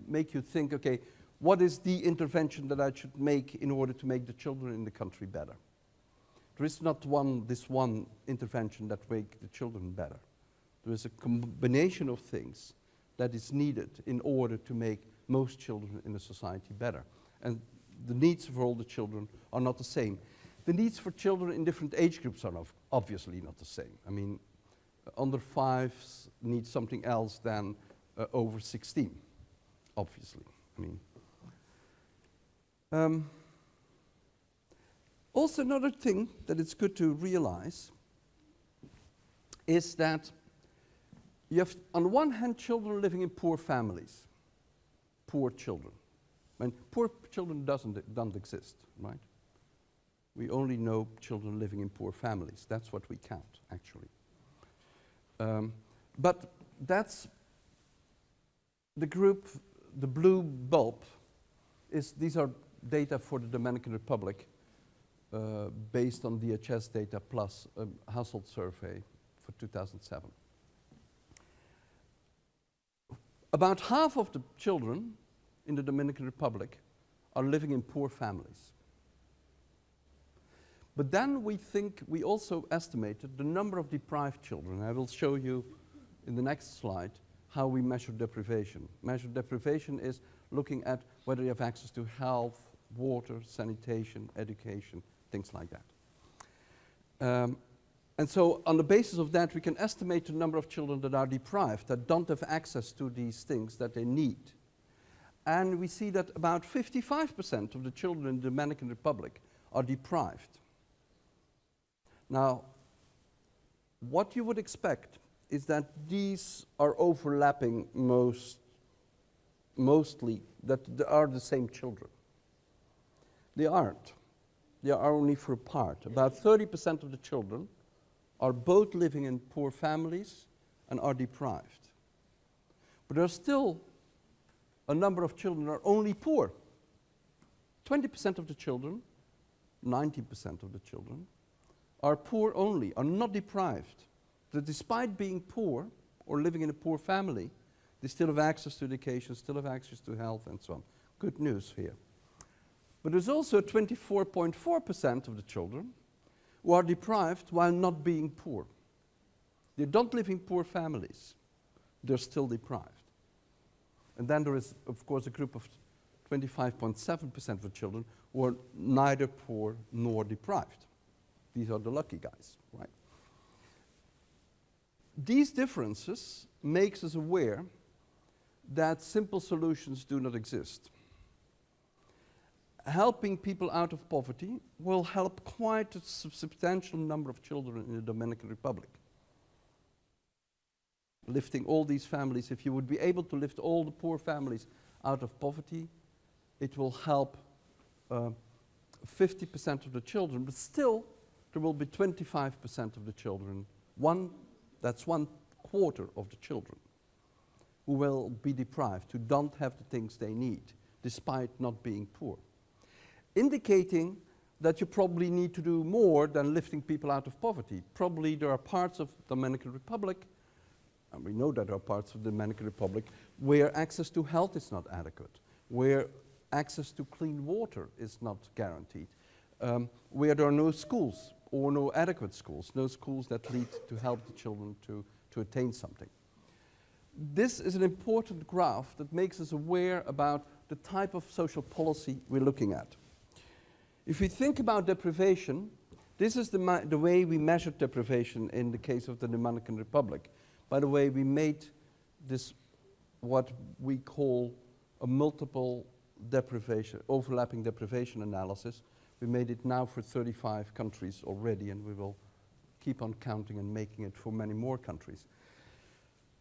make you think, okay, what is the intervention that I should make in order to make the children in the country better? There is not this one intervention that make the children better. There is a combination of things that is needed in order to make most children in a society better. And the needs for all the children are not the same. The needs for children in different age groups are obviously not the same. I mean, under 5s need something else than over 16, obviously. I mean, also another thing that it's good to realize is that you have, on one hand, children living in poor families, poor children. I mean, poor children don't exist, right? We only know children living in poor families. That's what we count, actually. But that's the group, the blue bulb, these are data for the Dominican Republic based on DHS data plus a household survey for 2007. About half of the children in the Dominican Republic are living in poor families. But then we also estimated the number of deprived children. I will show you in the next slide how we measure deprivation. Measure deprivation is looking at whether you have access to health, water, sanitation, education, things like that. And so on the basis of that, we can estimate the number of children that are deprived, that don't have access to these things that they need. And we see that about 55% of the children in the Dominican Republic are deprived. Now, what you would expect is that these are overlapping mostly, that they are the same children. They aren't. They are only for a part. About 30% of the children are both living in poor families and are deprived. But there are still a number of children that are only poor. 20% of the children, 90% of the children, are poor only, are not deprived. That despite being poor or living in a poor family, they still have access to education, still have access to health and so on. Good news here. But there's also 24.4% of the children who are deprived while not being poor. They don't live in poor families. They're still deprived. And then there is, of course, a group of 25.7% of the children who are neither poor nor deprived. These are the lucky guys, right? These differences makes us aware that simple solutions do not exist. Helping people out of poverty will help quite a substantial number of children in the Dominican Republic. Lifting all these families, if you would be able to lift all the poor families out of poverty, it will help 50% of the children, but still there will be 25% of the children, that's 1/4 of the children, who will be deprived, who don't have the things they need, despite not being poor. Indicating that you probably need to do more than lifting people out of poverty. Probably there are parts of the Dominican Republic, and we know that there are parts of the Dominican Republic, where access to health is not adequate, where access to clean water is not guaranteed, where there are no schools or no adequate schools, no schools that lead to help the children to attain something. This is an important graph that makes us aware about the type of social policy we're looking at. If we think about deprivation, this is the way we measured deprivation in the case of the Dominican Republic. By the way, we made this what we call a multiple deprivation, overlapping deprivation analysis. We made it now for 35 countries already, and we will keep on counting and making it for many more countries.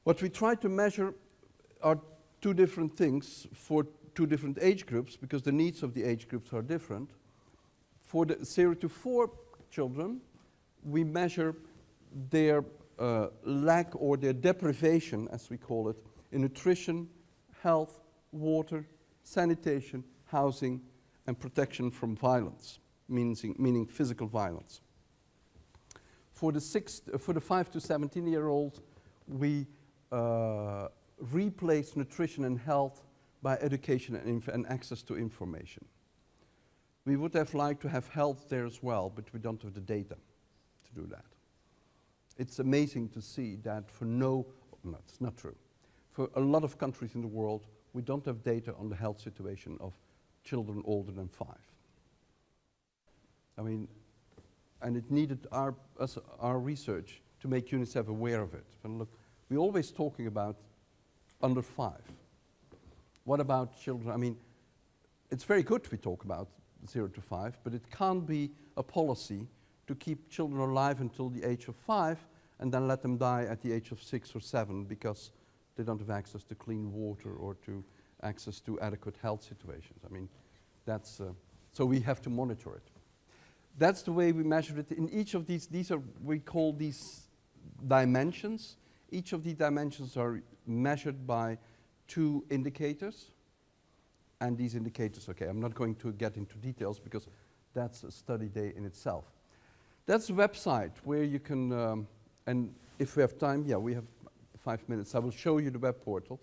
What we try to measure are two different things for two different age groups, because the needs of the age groups are different. For the 0 to 4 children, we measure their lack or their deprivation, as we call it, in nutrition, health, water, sanitation, housing, and protection from violence, meaning physical violence. For the 5 to 17-year-olds, we replace nutrition and health by education and access to information. We would have liked to have health there as well, but we don't have the data to do that. It's amazing to see that no, it's not true. For a lot of countries in the world, we don't have data on the health situation of children older than 5. I mean, and it needed our research to make UNICEF aware of it. And look, we're always talking about under 5. What about children? I mean, it's very good we talk about 0 to 5, but it can't be a policy to keep children alive until the age of 5 and then let them die at the age of 6 or 7 because they don't have access to clean water or to access to adequate health situations. I mean, that's, so we have to monitor it. That's the way we measure it. In each of these are, we call these dimensions. Each of these dimensions are measured by 2 indicators. And these indicators, okay, I'm not going to get into details because that's a study day in itself. That's a website where you can, and if we have time, yeah, we have 5 minutes. I will show you the web portal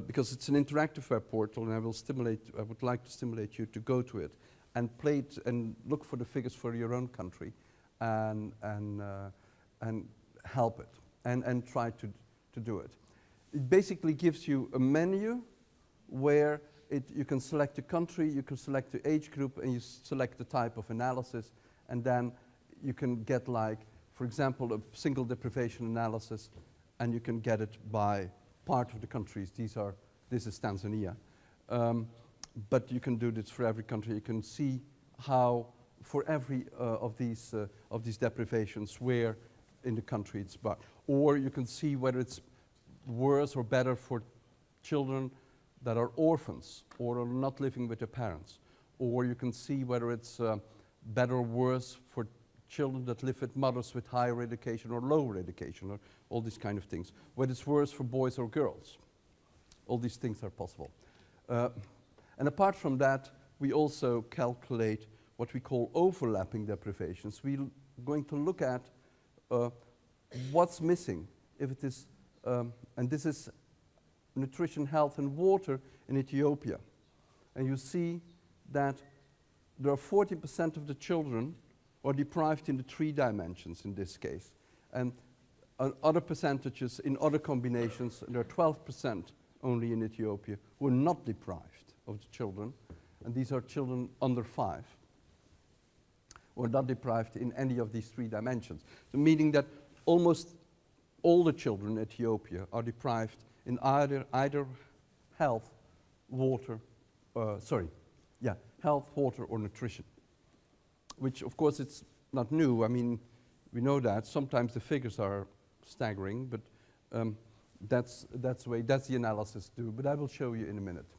because it's an interactive web portal, and I would like to stimulate you to go to it and play it and look for the figures for your own country and help it and try to do it. It basically gives you a menu where you can select a country, you can select the age group, and you select the type of analysis, and then you can get, like, for example, a single deprivation analysis, and you can get it by part of the countries. This is Tanzania. But you can do this for every country. You can see how, for every of these deprivations, where in the country it's bad. Or you can see whether it's worse or better for children that are orphans or are not living with their parents. Or you can see whether it's better or worse for children that live with mothers with higher education or lower education, or all these kind of things. Whether it's worse for boys or girls. All these things are possible. And apart from that, we also calculate what we call overlapping deprivations. We're going to look at what's missing. If it is, and this is nutrition, health, and water in Ethiopia. And you see that there are 40% of the children are deprived in the 3 dimensions in this case. And other percentages in other combinations, there are 12% only in Ethiopia who are not deprived of the children. And these are children under 5 who are not deprived in any of these 3 dimensions. So meaning that almost all the children in Ethiopia are deprived in either health, water, health, water, or nutrition. Which, of course, it's not new. I mean, we know that. Sometimes the figures are staggering, but that's the analysis too. But I will show you in a minute.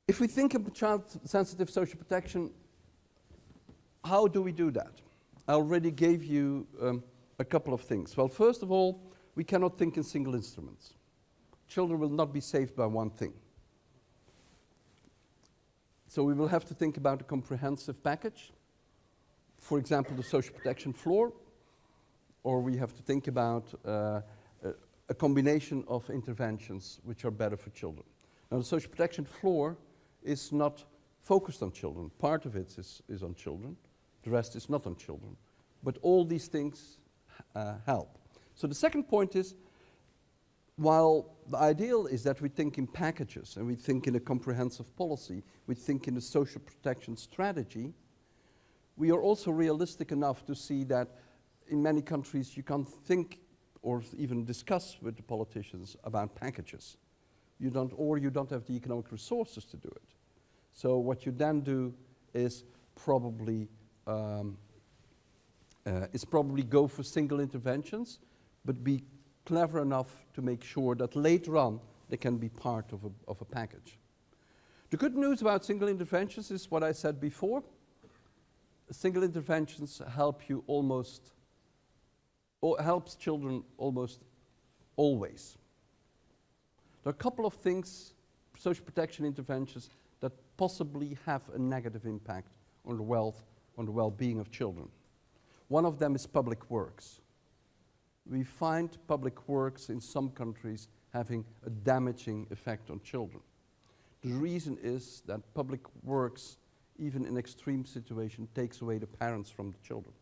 If we think of child-sensitive social protection, how do we do that? I already gave you a couple of things. Well, first of all, we cannot think in single instruments. Children will not be saved by one thing. So we will have to think about a comprehensive package. For example, the social protection floor, or we have to think about a combination of interventions which are better for children. Now, the social protection floor is not focused on children. Part of it is on children. The rest is not on children. But all these things help. So the second point is, while the ideal is that we think in packages and we think in a comprehensive policy, we think in a social protection strategy, we are also realistic enough to see that in many countries you can't think or even discuss with the politicians about packages. You don't have the economic resources to do it. So what you then do is probably go for single interventions, but be clever enough to make sure that later on they can be part of a package. The good news about single interventions is what I said before. Single interventions helps children almost always. There are a couple of things, social protection interventions, that possibly have a negative impact on the well-being of children. One of them is public works. We find public works in some countries having a damaging effect on children. The reason is that public works, even in extreme situations, takes away the parents from the children.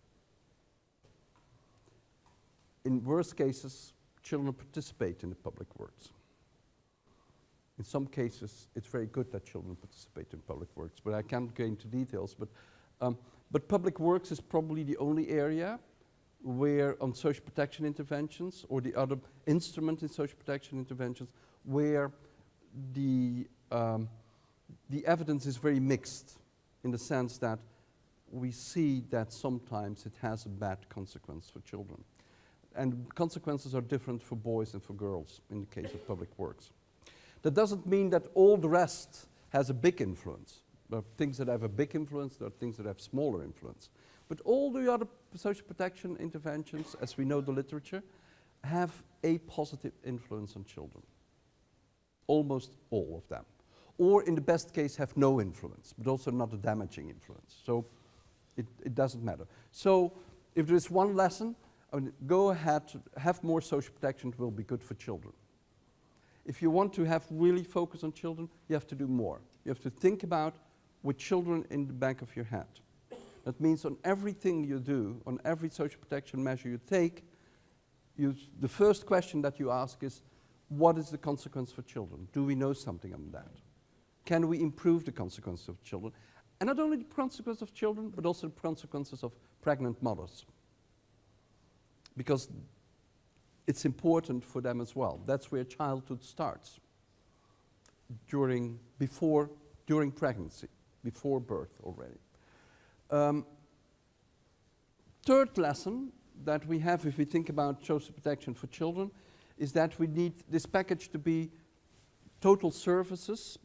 In worst cases, children participate in the public works. In some cases, it's very good that children participate in public works, but I can't go into details. But public works is probably the only area where on social protection interventions or the other instrument in social protection interventions where the evidence is very mixed, in the sense that we see that sometimes it has a bad consequence for children. And consequences are different for boys and for girls in the case of public works. That doesn't mean that all the rest has a big influence. There are things that have a big influence, there are things that have smaller influence. But all the other social protection interventions, as we know the literature, have a positive influence on children. Almost all of them. Or in the best case have no influence, but also not a damaging influence. So it doesn't matter. So if there is one lesson, I mean, go ahead, have more social protection, it will be good for children. If you want to have really focus on children, you have to do more. You have to think about with children in the back of your head. That means on everything you do, on every social protection measure you take, the first question that you ask is, what is the consequence for children? Do we know something on that? Can we improve the consequences of children? And not only the consequences of children, but also the consequences of pregnant mothers. Because it's important for them as well. That's where childhood starts. During pregnancy, before birth already. Third lesson that we have if we think about social protection for children is that we need this package to be total services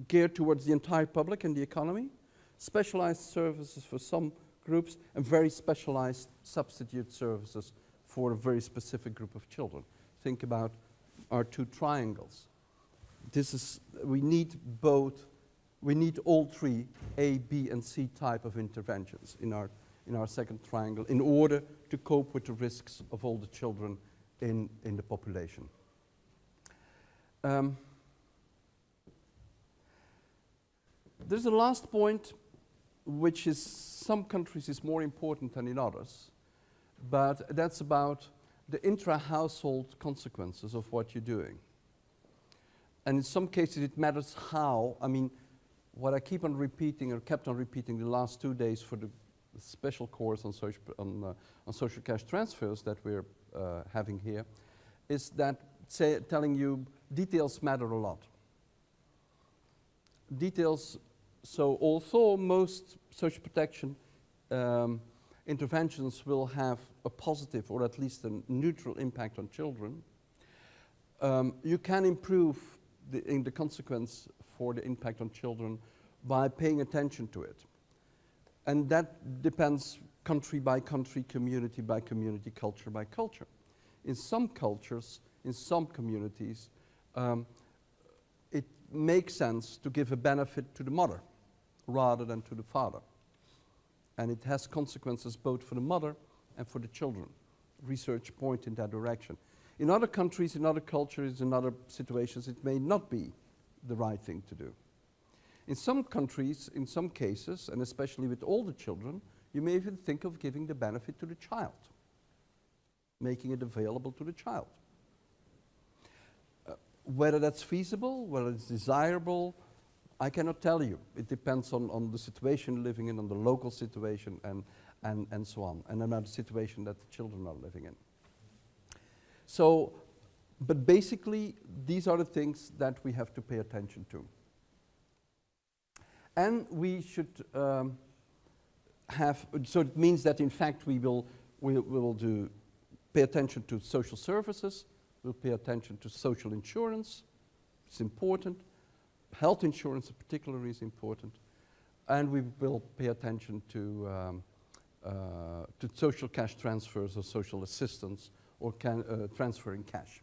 geared towards the entire public and the economy, specialized services for some groups, and very specialized substitute services for a very specific group of children. Think about our two triangles. We need both. We need all three A, B, and C type of interventions in our second triangle in order to cope with the risks of all the children in the population. There's a last point, which is some countries is more important than in others, but that's about the intra-household consequences of what you're doing. And in some cases it matters how. I mean, what I keep on repeating or kept on repeating the last 2 days for the the special course on social cash transfers that we're having here, is that telling you details matter a lot. Details, so although most social protection interventions will have a positive or at least a neutral impact on children, you can improve the consequence for the impact on children by paying attention to it. And that depends country by country, community by community, culture by culture. In some cultures, in some communities, it makes sense to give a benefit to the mother rather than to the father. And it has consequences both for the mother and for the children. Research point in that direction. In other countries, in other cultures, in other situations, it may not be the right thing to do. In some countries, in some cases, and especially with older children, you may even think of giving the benefit to the child, making it available to the child. Whether that's feasible, whether it's desirable, I cannot tell you. It depends on the situation you're living in, on the local situation, and so on, and on the situation that the children are living in. So, but basically, these are the things that we have to pay attention to. And we should so it means that in fact we will pay attention to social services, we'll pay attention to social insurance, it's important, health insurance in particular is important, and we will pay attention to social cash transfers or social assistance or transferring cash.